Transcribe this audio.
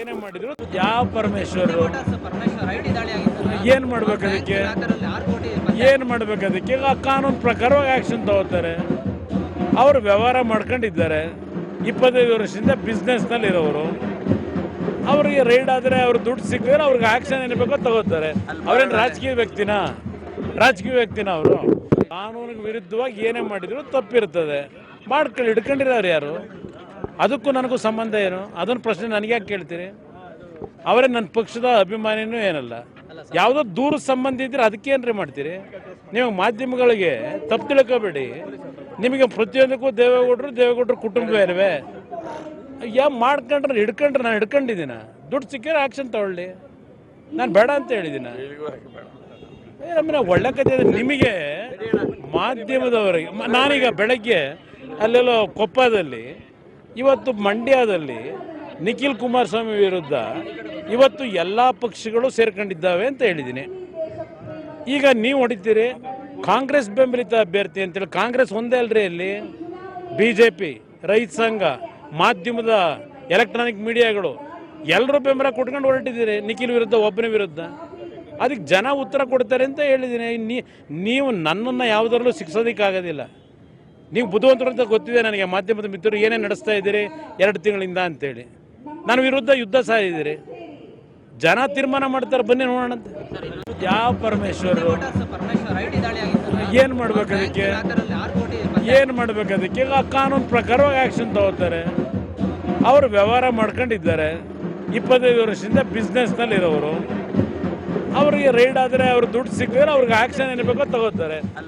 ಏನೇ ಮಾಡಿದ್ರು ಯಾವ ಪರಮೇಶ್ವರ್ ಏನ್ ಮಾಡ್ಬೇಕು ಅದಕ್ಕೆ ಏನ್ ಮಾಡ್ಬೇಕು ಅದಕ್ಕೆ ಈಗ ಕಾನೂನು ಪ್ರಕಾರವಾಗಿ ಆಕ್ಷನ್ ತಗೋತಾರೆ. ಅವರು ವ್ಯವಹಾರ ಮಾಡ್ಕೊಂಡಿದ್ದಾರೆ. 25 ವರ್ಷದಿಂದ ಬಿಸ್ನೆಸ್ನಲ್ಲಿ ಇರೋರು. ಅವ್ರಿಗೆ ರೈಡ್ ಆದರೆ ಅವ್ರು ದುಡ್ಡು ಸಿಕ್ಕಿದ್ರೆ ಅವ್ರಿಗೆ ಆಕ್ಷನ್ ಏನ್ಬೇಕೋ ತಗೋತಾರೆ. ಅವ್ರೇನು ರಾಜಕೀಯ ವ್ಯಕ್ತಿನ ಅವರು. ಕಾನೂನಿಗೆ ವಿರುದ್ಧವಾಗಿ ಏನೇ ಮಾಡಿದ್ರು ತಪ್ಪಿರ್ತದೆ. ಮಾಡ್ಕೊಂಡು ಹಿಡ್ಕೊಂಡಿರೋರು ಯಾರು? ಅದಕ್ಕೂ ನನಗೂ ಸಂಬಂಧ ಏನು? ಅದನ್ನು ಪ್ರಶ್ನೆ ನನಗೆ ಯಾಕೆ ಕೇಳ್ತೀರಿ? ಅವರೇ ನನ್ನ ಪಕ್ಷದ ಅಭಿಮಾನಿನೂ ಏನಲ್ಲ. ಯಾವುದೋ ದೂರ ಸಂಬಂಧ ಇದ್ರೆ ಅದಕ್ಕೇನ್ರಿ ಮಾಡ್ತೀರಿ ನೀವು? ಮಾಧ್ಯಮಗಳಿಗೆ ತಪ್ಪು ತಿಳ್ಕೋಬೇಡಿ. ನಿಮಗೆ ಪ್ರತಿಯೊಂದಕ್ಕೂ ದೇವೇಗೌಡರು ಕುಟುಂಬ ಇರುವೆ. ಮಾಡ್ಕೊಂಡ್ರೆ ನಾನು ಹಿಡ್ಕೊಂಡಿದ್ದೀನ. ದುಡ್ಡು ಸಿಕ್ಕಿದ್ರೆ ಆಕ್ಷನ್ ತಗೊಳ್ಳಿ. ನಾನು ಬೇಡ ಅಂತ ಹೇಳಿದ್ದೀನ. ನಮ್ಮನ್ನ ಒಳ್ಳೆ ಕಥೆ ಇದೆ. ನಿಮಗೆ ಮಾಧ್ಯಮದವರಿಗೆ ನಾನೀಗ ಬೆಳಗ್ಗೆ ಅಲ್ಲೆಲ್ಲೋ ಕೊಪ್ಪದಲ್ಲಿ, ಇವತ್ತು ಮಂಡ್ಯದಲ್ಲಿ ನಿಖಿಲ್ ಕುಮಾರಸ್ವಾಮಿ ವಿರುದ್ಧ ಇವತ್ತು ಎಲ್ಲ ಪಕ್ಷಗಳು ಸೇರ್ಕೊಂಡಿದ್ದಾವೆ ಅಂತ ಹೇಳಿದ್ದೀನಿ. ಈಗ ನೀವು ಹೊಡಿತೀರಿ ಕಾಂಗ್ರೆಸ್ ಬೆಂಬಲಿತ ಅಭ್ಯರ್ಥಿ ಅಂತೇಳಿ. ಕಾಂಗ್ರೆಸ್ ಒಂದೇ ಅಲ್ರಿ, ಅಲ್ಲಿ BJP, ರೈತ ಸಂಘ, ಮಾಧ್ಯಮದ ಎಲೆಕ್ಟ್ರಾನಿಕ್ ಮೀಡಿಯಾಗಳು ಎಲ್ಲರೂ ಬೆಂಬಲ ಕೊಟ್ಕೊಂಡು ಹೊರಟಿದ್ದೀರಿ ನಿಖಿಲ್ ವಿರುದ್ಧ, ಒಬ್ಬನ ವಿರುದ್ಧ. ಅದಕ್ಕೆ ಜನ ಉತ್ತರ ಕೊಡ್ತಾರೆ ಅಂತ ಹೇಳಿದ್ದೀನಿ. ನೀವು ನನ್ನನ್ನು ಯಾವುದರಲ್ಲೂ ಶಿಕ್ಷೋದಕ್ಕಾಗೋದಿಲ್ಲ. ನೀವು ಬುದ್ಧಿವಂತರು ಅಂತ ಗೊತ್ತಿದೆ ನನಗೆ. ಮಾಧ್ಯಮದ ಮಿತ್ರರು ಏನೇ ನಡೆಸ್ತಾ ಇದ್ದೀರಿ 2 ತಿಂಗಳಿಂದ ಅಂತೇಳಿ. ನನ್ನ ವಿರುದ್ಧ ಯುದ್ಧ ಸಾರಿದ್ದೀರಿ. ಜನ ತೀರ್ಮಾನ ಮಾಡ್ತಾರೆ, ಬನ್ನಿ ನೋಡೋಣ ಅಂತ. ಯಾವ ಪರಮೇಶ್ವರ್ ಏನು ಮಾಡ್ಬೇಕು ಅದಕ್ಕೆ ಈಗ ಕಾನೂನು ಪ್ರಕಾರವಾಗಿ ಆಕ್ಷನ್ ತಗೋತಾರೆ. ಅವರು ವ್ಯವಹಾರ ಮಾಡ್ಕೊಂಡಿದ್ದಾರೆ. 25 ವರ್ಷದಿಂದ ಬಿಸ್ನೆಸ್ನಲ್ಲಿ ಇರೋರು. ಅವ್ರಿಗೆ ರೈಡ್ ಆದರೆ ಅವ್ರು ದುಡ್ಡು ಸಿಕ್ಕಿದ್ರೆ ಅವ್ರಿಗೆ ಆಕ್ಷನ್ ಏನ್ಬೇಕೋ ತಗೋತಾರೆ.